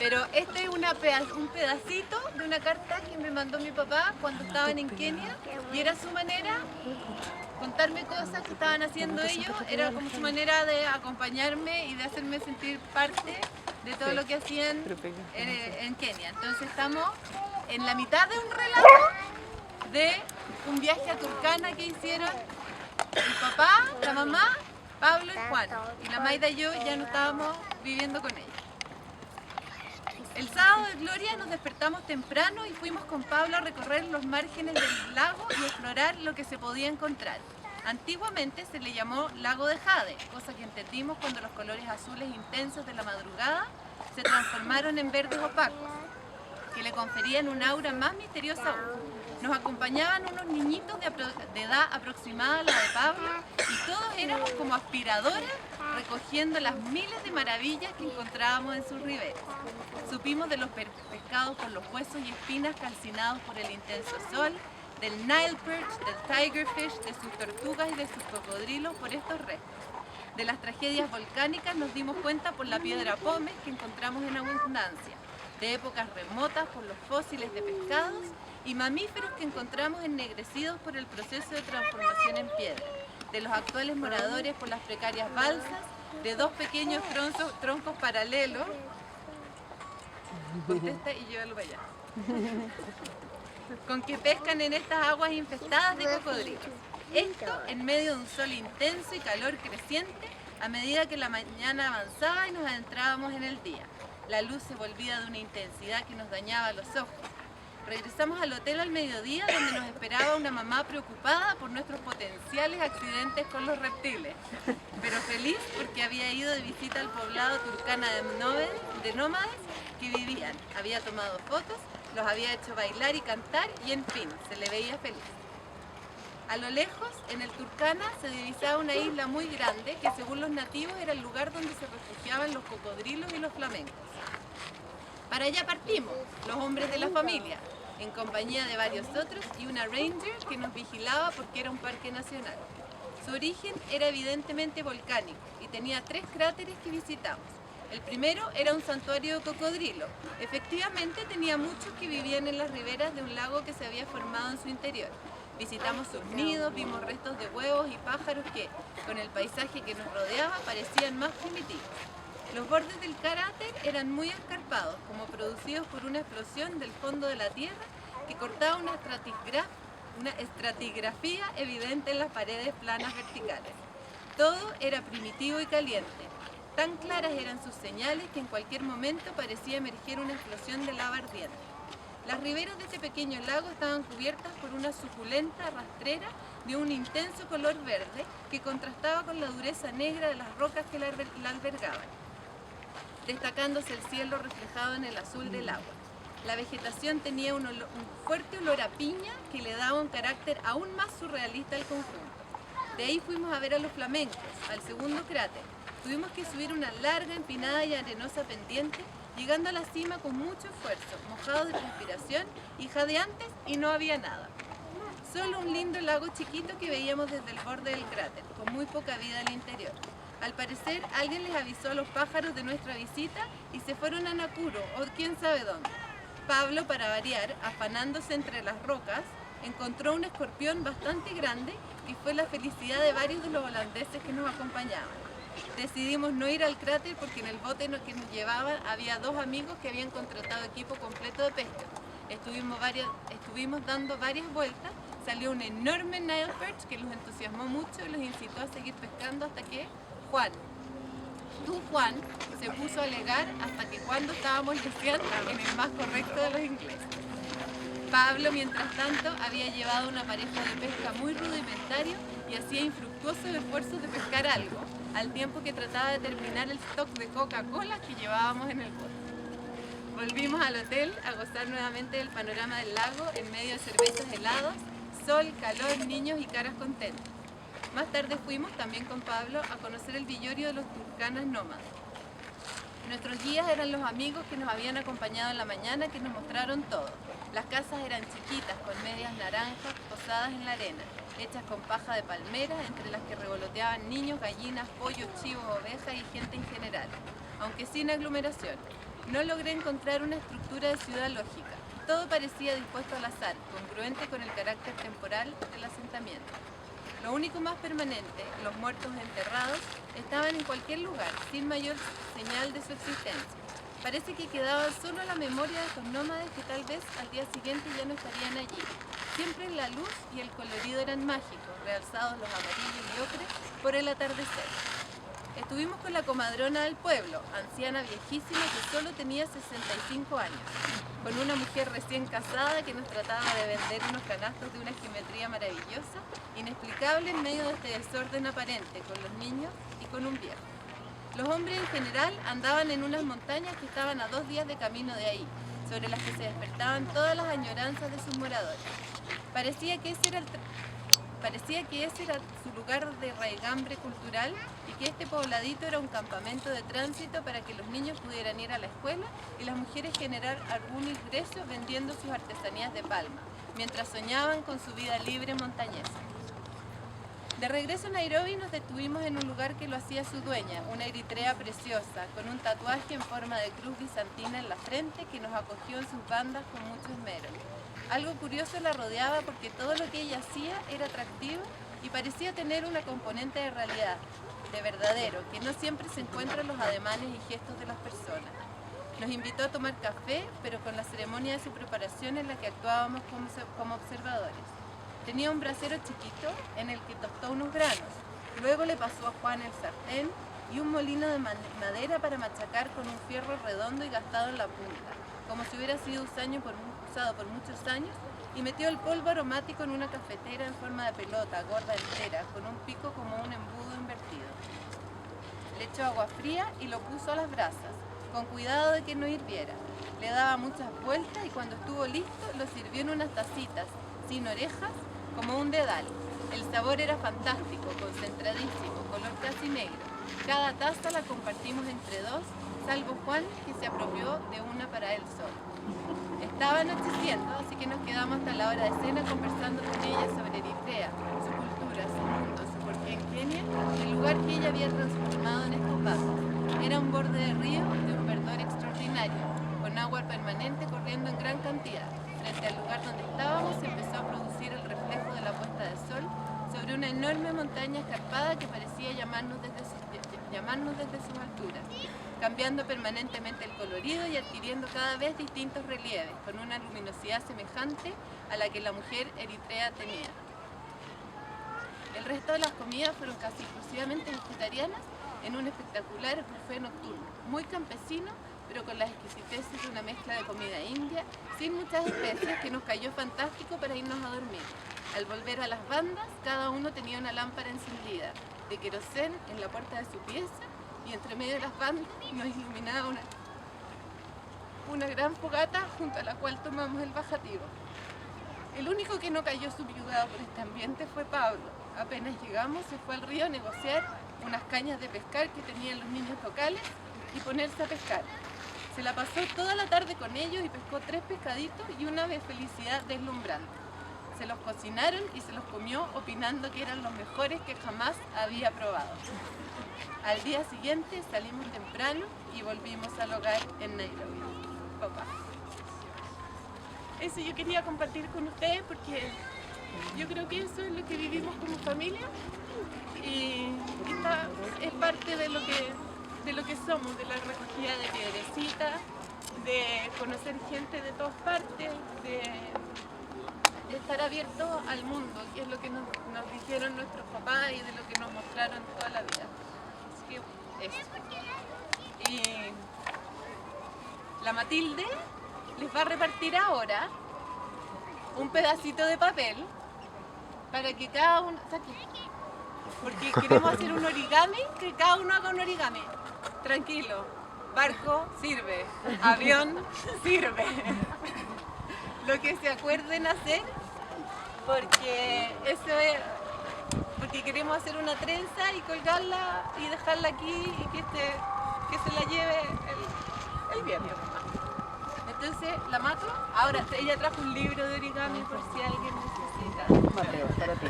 Pero este es un pedacito de una carta que me mandó mi papá cuando estaban en Kenia y era su manera, contarme cosas que estaban haciendo ellos, era como su manera de acompañarme y de hacerme sentir parte de todo lo que hacían en Kenia. Entonces estamos en la mitad de un relato de un viaje a Turkana que hicieron mi papá, la mamá, Pablo y Juan. Y la Maida y yo ya no estábamos viviendo con ellos. El sábado de Gloria nos despertamos temprano y fuimos con Pablo a recorrer los márgenes del lago y explorar lo que se podía encontrar. Antiguamente se le llamó Lago de Jade, cosa que entendimos cuando los colores azules intensos de la madrugada se transformaron en verdes opacos, que le conferían un aura más misteriosa aún. Nos acompañaban unos niñitos de edad aproximada a la de Pablo y todos éramos como aspiradoras recogiendo las miles de maravillas que encontrábamos en sus riberas. Supimos de los pescados con los huesos y espinas calcinados por el intenso sol, del Nile perch, del tigerfish, de sus tortugas y de sus cocodrilos por estos restos. De las tragedias volcánicas nos dimos cuenta por la piedra pómez que encontramos en abundancia, de épocas remotas por los fósiles de pescados y mamíferos que encontramos ennegrecidos por el proceso de transformación en piedra, de los actuales moradores por las precarias balsas, de dos pequeños troncos paralelos. Contesta y llévalo para allá. Con que pescan en estas aguas infestadas de cocodrilos. Esto en medio de un sol intenso y calor creciente a medida que la mañana avanzaba y nos adentrábamos en el día. La luz se volvía de una intensidad que nos dañaba los ojos. Regresamos al hotel al mediodía donde nos esperaba una mamá preocupada por nuestros potenciales accidentes con los reptiles, pero feliz porque había ido de visita al poblado Turkana de nómades que vivían. Había tomado fotos, los había hecho bailar y cantar y en fin, se le veía feliz. A lo lejos, en el Turkana, se divisaba una isla muy grande que según los nativos era el lugar donde se refugiaban los cocodrilos y los flamencos. Para allá partimos, los hombres de la familia, en compañía de varios otros y una ranger que nos vigilaba porque era un parque nacional. Su origen era evidentemente volcánico y tenía 3 cráteres que visitamos. El primero era un santuario de cocodrilo. Efectivamente tenía muchos que vivían en las riberas de un lago que se había formado en su interior. Visitamos sus nidos, vimos restos de huevos y pájaros que, con el paisaje que nos rodeaba, parecían más primitivos. Los bordes del cráter eran muy escarpados, como producidos por una explosión del fondo de la Tierra que cortaba una estratigrafía evidente en las paredes planas verticales. Todo era primitivo y caliente. Tan claras eran sus señales que en cualquier momento parecía emerger una explosión de lava ardiente. Las riberas de este pequeño lago estaban cubiertas por una suculenta rastrera de un intenso color verde que contrastaba con la dureza negra de las rocas que la albergaban, destacándose el cielo reflejado en el azul del agua. La vegetación tenía un fuerte olor a piña que le daba un carácter aún más surrealista al conjunto. De ahí fuimos a ver a los flamencos, al segundo cráter. Tuvimos que subir una larga, empinada y arenosa pendiente, llegando a la cima con mucho esfuerzo, mojados de transpiración y jadeantes, y no había nada. Solo un lindo lago chiquito que veíamos desde el borde del cráter, con muy poca vida al interior. Al parecer, alguien les avisó a los pájaros de nuestra visita y se fueron a Nakuru, o quién sabe dónde. Pablo, para variar, afanándose entre las rocas, encontró un escorpión bastante grande y fue la felicidad de varios de los holandeses que nos acompañaban. Decidimos no ir al cráter porque en el bote que nos llevaban había 2 amigos que habían contratado equipo completo de pesca. Estuvimos dando varias vueltas, salió un enorme Nile perch que los entusiasmó mucho y los incitó a seguir pescando hasta que Juan se puso a alegar hasta que cuando estábamos leseando en el más correcto de los ingleses. Pablo, mientras tanto, había llevado una pareja de pesca muy rudimentario y hacía infructuosos esfuerzos de pescar algo, al tiempo que trataba de terminar el stock de Coca-Cola que llevábamos en el bote. Volvimos al hotel a gozar nuevamente del panorama del lago en medio de cervezas heladas, sol, calor, niños y caras contentas. Más tarde fuimos, también con Pablo, a conocer el villorio de los turcanas nómadas. Nuestros guías eran los amigos que nos habían acompañado en la mañana que nos mostraron todo. Las casas eran chiquitas, con medias naranjas posadas en la arena, hechas con paja de palmera, entre las que revoloteaban niños, gallinas, pollos, chivos, ovejas y gente en general, aunque sin aglomeración. No logré encontrar una estructura de ciudad lógica. Todo parecía dispuesto al azar, congruente con el carácter temporal del asentamiento. Lo único más permanente, los muertos enterrados, estaban en cualquier lugar, sin mayor señal de su existencia. Parece que quedaba solo la memoria de estos nómades que tal vez al día siguiente ya no estarían allí. Siempre la luz y el colorido eran mágicos, realzados los amarillos y ocres por el atardecer. Estuvimos con la comadrona del pueblo, anciana viejísima que solo tenía 65 años, con una mujer recién casada que nos trataba de vender unos canastos de una geometría maravillosa, inexplicable en medio de este desorden aparente, con los niños y con un viejo. Los hombres en general andaban en unas montañas que estaban a 2 días de camino de ahí, sobre las que se despertaban todas las añoranzas de sus moradores. Parecía que ese era su lugar de raigambre cultural y que este pobladito era un campamento de tránsito para que los niños pudieran ir a la escuela y las mujeres generar algún ingreso vendiendo sus artesanías de palma, mientras soñaban con su vida libre montañesa. De regreso a Nairobi nos detuvimos en un lugar que lo hacía su dueña, una eritrea preciosa, con un tatuaje en forma de cruz bizantina en la frente que nos acogió en sus bandas con mucho esmero. Algo curioso la rodeaba porque todo lo que ella hacía era atractivo y parecía tener una componente de realidad, de verdadero, que no siempre se encuentra en los ademanes y gestos de las personas. Nos invitó a tomar café, pero con la ceremonia de su preparación en la que actuábamos como observadores. Tenía un brasero chiquito en el que tostó unos granos, luego le pasó a Juan el sartén y un molino de madera para machacar con un fierro redondo y gastado en la punta, como si hubiera sido usado por muchos años, y metió el polvo aromático en una cafetera en forma de pelota, gorda entera, con un pico como un embudo invertido. Le echó agua fría y lo puso a las brasas, con cuidado de que no hirviera. Le daba muchas vueltas y cuando estuvo listo lo sirvió en unas tacitas, sin orejas, como un dedal. El sabor era fantástico, concentradísimo, color casi negro. Cada taza la compartimos entre dos, salvo Juan, que se apropió de una para él solo. Estaba anocheciendo, así que nos quedamos hasta la hora de cena conversando con ella sobre Eritrea, su cultura, su mundo, su porqué en Kenia, el lugar que ella había transformado en estos vasos. Era un borde de río de un verdor extraordinario, con agua permanente corriendo en gran cantidad. Frente al lugar donde estábamos se empezó a producir el reflejo de la puesta de sol sobre una enorme montaña escarpada que parecía llamarnos desde sus alturas, cambiando permanentemente el colorido y adquiriendo cada vez distintos relieves, con una luminosidad semejante a la que la mujer eritrea tenía. El resto de las comidas fueron casi exclusivamente vegetarianas en un espectacular buffet nocturno, muy campesino, pero con las exquisiteces de una mezcla de comida india, sin muchas especies, que nos cayó fantástico para irnos a dormir. Al volver a las bandas, cada uno tenía una lámpara encendida de querosén en la puerta de su pieza, y entre medio de las bandas nos iluminaba una gran fogata junto a la cual tomamos el bajativo. El único que no cayó subyugado por este ambiente fue Pablo. Apenas llegamos, se fue al río a negociar unas cañas de pescar que tenían los niños locales y ponerse a pescar. Se la pasó toda la tarde con ellos y pescó 3 pescaditos y una de felicidad deslumbrante. Se los cocinaron y se los comió opinando que eran los mejores que jamás había probado. Al día siguiente salimos temprano y volvimos al hogar en Nairobi. Papá. Eso yo quería compartir con ustedes porque yo creo que eso es lo que vivimos como familia y esta es parte de lo que somos, de la recogida de piedrecitas, de conocer gente de todas partes, de estar abiertos al mundo, que es lo que nos dijeron nuestros papás y de lo que nos mostraron toda la vida. Así que eso. Y la Matilde les va a repartir ahora un pedacito de papel para que cada uno saque, porque queremos hacer un origami, que cada uno haga un origami. Tranquilo, barco sirve, avión sirve, lo que se acuerden hacer, porque eso es, porque queremos hacer una trenza y colgarla y dejarla aquí y que se la lleve el viernes. Entonces, la Mato, ahora ella trajo un libro de origami por si alguien necesita. Mateo, para ti.